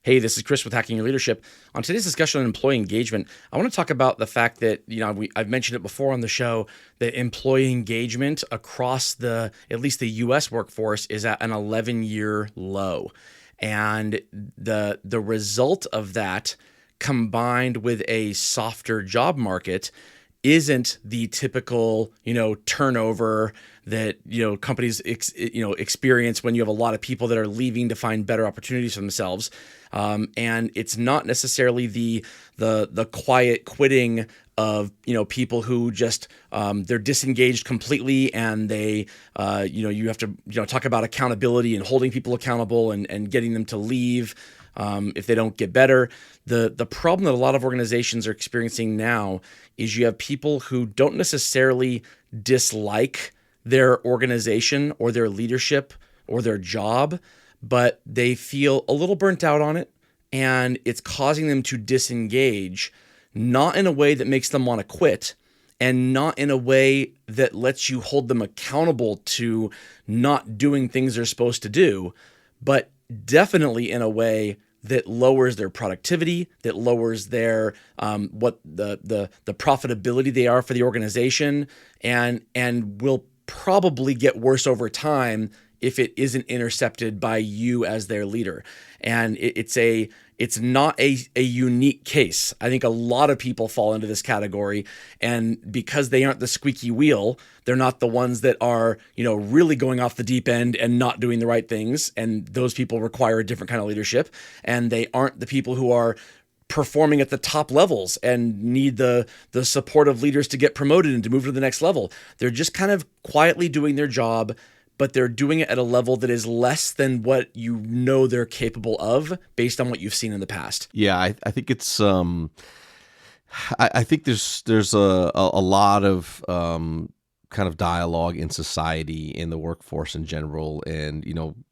Hey, this is Chris with Hacking Your Leadership. On today's discussion on employee engagement, I want to talk about the fact that, I've mentioned it before on the show, that employee engagement across at least the US workforce is at an 11-year low. And the result of that, combined with a softer job market, isn't the typical, turnover that, companies, experience when you have a lot of people that are leaving to find better opportunities for themselves. And it's not necessarily the quiet quitting of, people who just, they're disengaged completely, and they, you have to, talk about accountability and holding people accountable and getting them to leave if they don't get better. The problem that a lot of organizations are experiencing now is you have people who don't necessarily dislike their organization or their leadership or their job, but they feel a little burnt out on it, and it's causing them to disengage, not in a way that makes them want to quit, and not in a way that lets you hold them accountable to not doing things they're supposed to do, but definitely in a way that lowers their productivity, that lowers their what the profitability they are for the organization, and will probably get worse over time if it isn't intercepted by you as their leader. And it's not a unique case. I think a lot of people fall into this category, and because they aren't the squeaky wheel, they're not the ones that are, really going off the deep end and not doing the right things. And those people require a different kind of leadership. And they aren't the people who are performing at the top levels and need the support of leaders to get promoted and to move to the next level. They're just kind of quietly doing their job, but they're doing it at a level that is less than what they're capable of based on what you've seen in the past. Yeah, I think it's I think there's a lot of kind of dialogue in society, in the workforce in general, and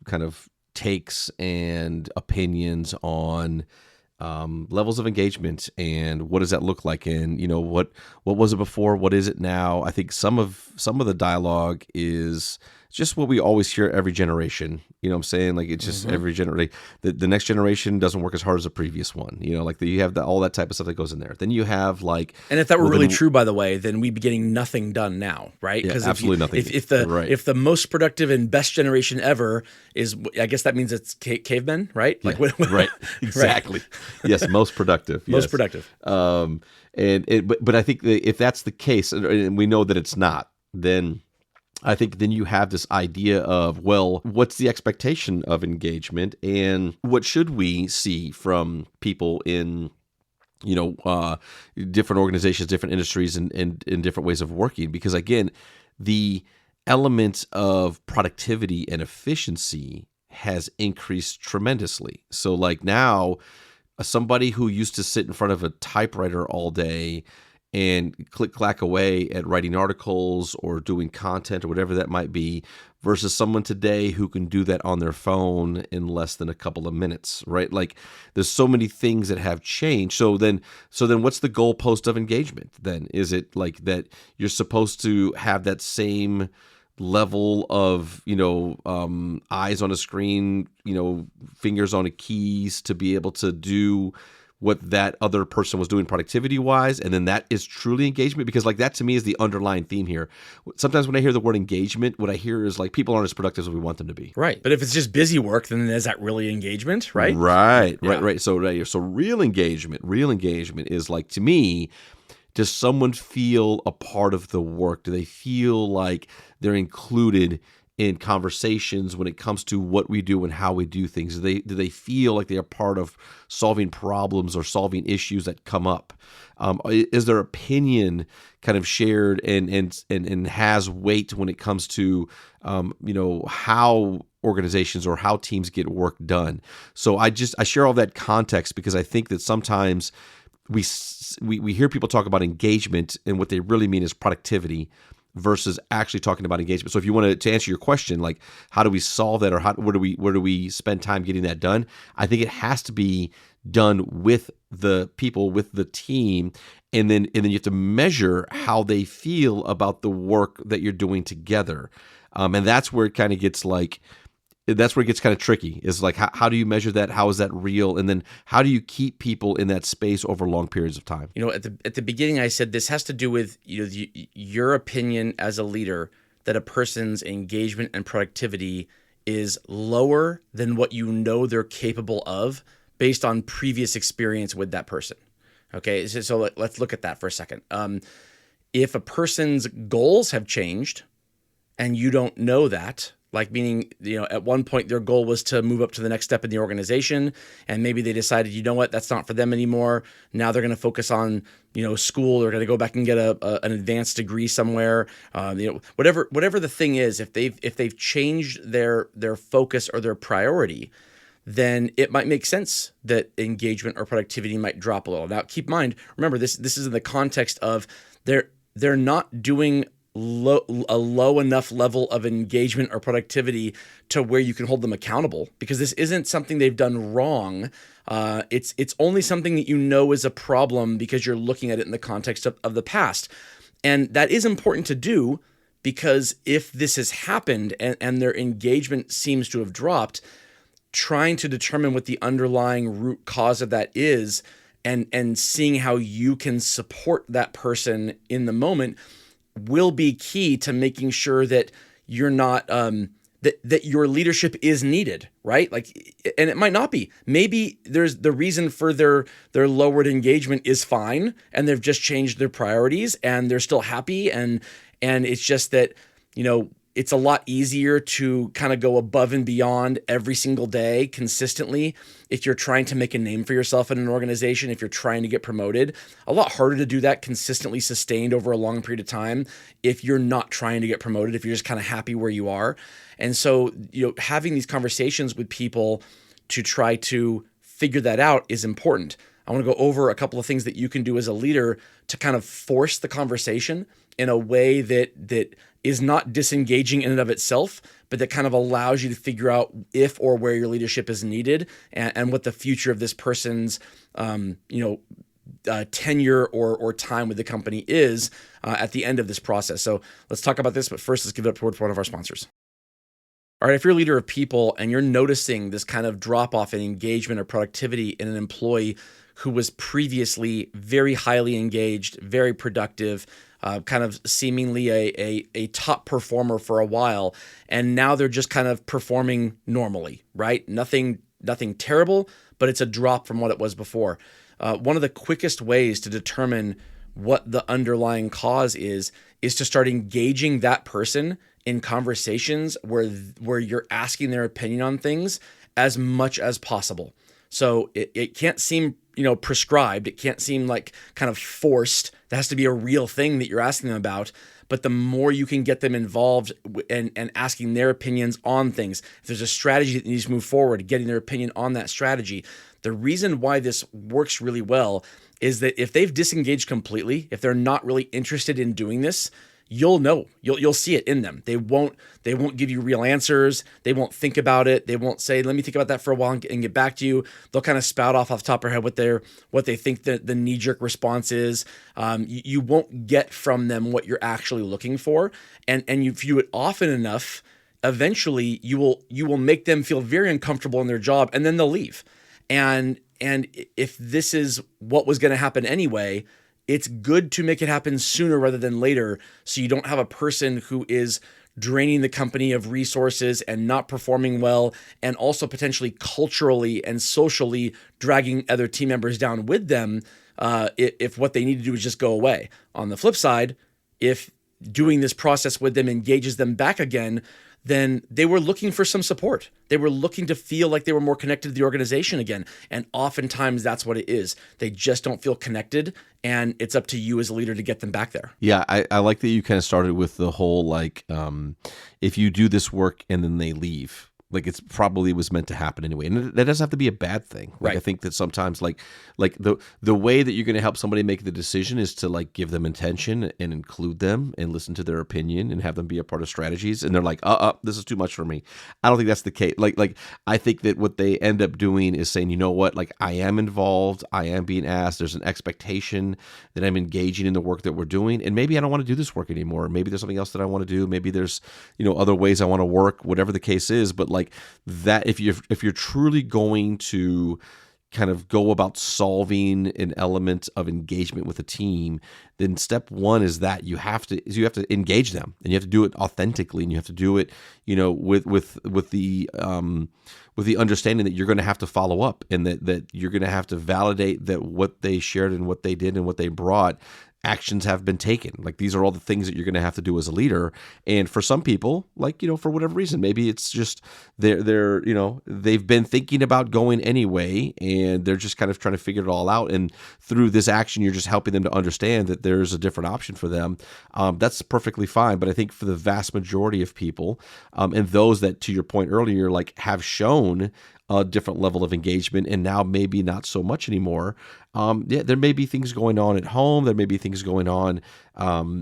kind of takes and opinions on levels of engagement and what does that look like, and what was it before, what is it now. I think some of the dialogue is just what we always hear every generation. You know what I'm saying? Like, it's just every generation. The next generation doesn't work as hard as the previous one. Like you have all that type of stuff that goes in there. Then you have and if that were really true, by the way, then we'd be getting nothing done now, right? Yeah, absolutely nothing. If the most productive and best generation ever is, I guess that means it's cavemen, right? Like, right, exactly. Right. Yes, most productive. Most productive. But I think that if that's the case, and we know that it's not, then I think then you have this idea of, well, what's the expectation of engagement, and what should we see from people in, different organizations, different industries, and in different ways of working? Because again, the element of productivity and efficiency has increased tremendously. So like now, somebody who used to sit in front of a typewriter all day and click-clack away at writing articles or doing content or whatever that might be, versus someone today who can do that on their phone in less than a couple of minutes, right? Like, there's so many things that have changed. So then what's the goalpost of engagement then? Is it like that you're supposed to have that same level of, eyes on a screen, fingers on a keys to be able to do what that other person was doing productivity wise, and then that is truly engagement? Because like that to me is the underlying theme here. Sometimes when I hear the word engagement, what I hear is like people aren't as productive as we want them to be. Right. But if it's just busy work, then is that really engagement, right? Right. So real engagement is like, to me, does someone feel a part of the work? Do they feel like they're included in conversations when it comes to what we do and how we do things? Do they feel like they are part of solving problems or solving issues that come up? Is their opinion kind of shared and has weight when it comes to how organizations or how teams get work done? So I share all that context because I think that sometimes we hear people talk about engagement, and what they really mean is productivity versus actually talking about engagement. So if you want to answer your question, like how do we solve that, or where do we spend time getting that done? I think it has to be done with the people, with the team, and then you have to measure how they feel about the work that you're doing together. And that's where it kind of gets like, that's where it gets kind of tricky. Is like, how do you measure that? How is that real? And then how do you keep people in that space over long periods of time? At the beginning, I said this has to do with your opinion as a leader that a person's engagement and productivity is lower than what you know they're capable of based on previous experience with that person. Okay, so let's look at that for a second. If a person's goals have changed and you don't know that, like meaning, at one point their goal was to move up to the next step in the organization, and maybe they decided, that's not for them anymore. Now they're going to focus on, school. They're going to go back and get an advanced degree somewhere. Whatever the thing is, if they've changed their focus or their priority, then it might make sense that engagement or productivity might drop a little. Now, keep in mind, remember this is in the context of they're not doing a low enough level of engagement or productivity to where you can hold them accountable, because this isn't something they've done wrong. It's only something that is a problem because you're looking at it in the context of the past. And that is important to do, because if this has happened and their engagement seems to have dropped, trying to determine what the underlying root cause of that is and seeing how you can support that person in the moment will be key to making sure that you're not that your leadership is needed, right? Like, and it might not be. Maybe there's the reason for their lowered engagement is fine, and they've just changed their priorities and they're still happy, and it's just that it's a lot easier to kind of go above and beyond every single day consistently if you're trying to make a name for yourself in an organization, if you're trying to get promoted. A lot harder to do that consistently sustained over a long period of time if you're not trying to get promoted, if you're just kind of happy where you are. And so, having these conversations with people to try to figure that out is important. I want to go over a couple of things that you can do as a leader to kind of force the conversation in a way that is not disengaging in and of itself, but that kind of allows you to figure out if or where your leadership is needed, and what the future of this person's tenure or time with the company is at the end of this process. So let's talk about this, but first let's give it up towards one of our sponsors. All right, if you're a leader of people and you're noticing this kind of drop-off in engagement or productivity in an employee who was previously very highly engaged, very productive, kind of seemingly a top performer for a while, and now they're just kind of performing normally, right? Nothing terrible, but it's a drop from what it was before. One of the quickest ways to determine what the underlying cause is to start engaging that person in conversations where you're asking their opinion on things as much as possible. So it can't seem prescribed. It can't seem like kind of forced. There has to be a real thing that you're asking them about. But the more you can get them involved and asking their opinions on things, if there's a strategy that needs to move forward, getting their opinion on that strategy. The reason why this works really well is that if they've disengaged completely, if they're not really interested in doing this, you'll know. You'll see it in them. They won't give you real answers. They won't think about it. They won't say, "Let me think about that for a while and get back to you." They'll kind of spout off the top of their head what they think the knee-jerk response is. You won't get from them what you're actually looking for, and you view it often enough. Eventually, you will make them feel very uncomfortable in their job, and then they'll leave. And if this is what was going to happen anyway, it's good to make it happen sooner rather than later, so you don't have a person who is draining the company of resources and not performing well, and also potentially culturally and socially dragging other team members down with them if what they need to do is just go away. On the flip side, if doing this process with them engages them back again, then they were looking for some support. They were looking to feel like they were more connected to the organization again. And oftentimes that's what it is. They just don't feel connected, and it's up to you as a leader to get them back there. Yeah, I like that you kind of started with the whole, if you do this work and then they leave, it's probably was meant to happen anyway. And that doesn't have to be a bad thing. Right. I think that sometimes the way that you're going to help somebody make the decision is to give them intention and include them and listen to their opinion and have them be a part of strategies. And they're like, this is too much for me. I don't think that's the case. I think that what they end up doing is saying, you know what, I am involved. I am being asked. There's an expectation that I'm engaging in the work that we're doing. And maybe I don't want to do this work anymore. Maybe there's something else that I want to do. Maybe there's, other ways I want to work, whatever the case is. But like that, if you're truly going to kind of go about solving an element of engagement with a team, then step one is that you have to engage them, and you have to do it authentically, and you have to do it, with the understanding that you're going to have to follow up, and that you're going to have to validate that what they shared and what they did and what they brought, actions have been taken. Like, these are all the things that you're going to have to do as a leader. And for some people, like, for whatever reason, maybe it's just they've been thinking about going anyway, and they're just kind of trying to figure it all out. And through this action, you're just helping them to understand that there's a different option for them. That's perfectly fine. But I think for the vast majority of people, and those that, to your point earlier, like, have shown a different level of engagement, and now maybe not so much anymore. There may be things going on at home. There may be things going on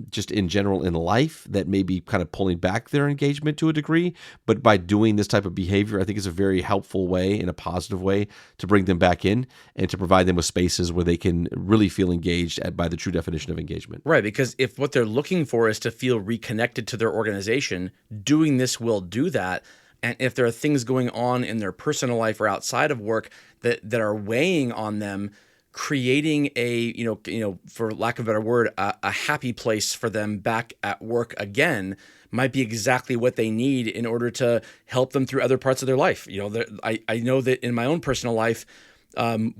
just in general in life that may be kind of pulling back their engagement to a degree. But by doing this type of behavior, I think it's a very helpful way, in a positive way, to bring them back in and to provide them with spaces where they can really feel engaged by the true definition of engagement. Right, because if what they're looking for is to feel reconnected to their organization, doing this will do that. And if there are things going on in their personal life or outside of work that are weighing on them, creating a, for lack of a better word, a happy place for them back at work again might be exactly what they need in order to help them through other parts of their life. I know that in my own personal life, if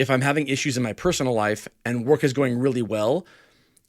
I'm having issues in my personal life and work is going really well,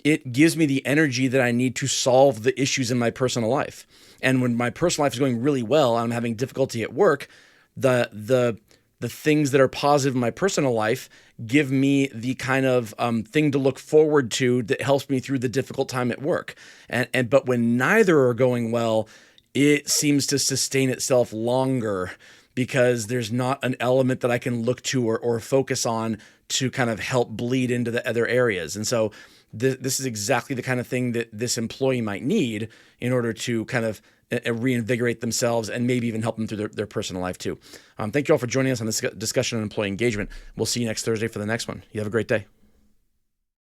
it gives me the energy that I need to solve the issues in my personal life. And when my personal life is going really well, I'm having difficulty at work, the things that are positive in my personal life give me the kind of thing to look forward to that helps me through the difficult time at work. But when neither are going well, it seems to sustain itself longer because there's not an element that I can look to or focus on to kind of help bleed into the other areas. And so this is exactly the kind of thing that this employee might need in order to kind of reinvigorate themselves and maybe even help them through their personal life too. Thank you all for joining us on this discussion on employee engagement. We'll see you next Thursday for the next one. You have a great day.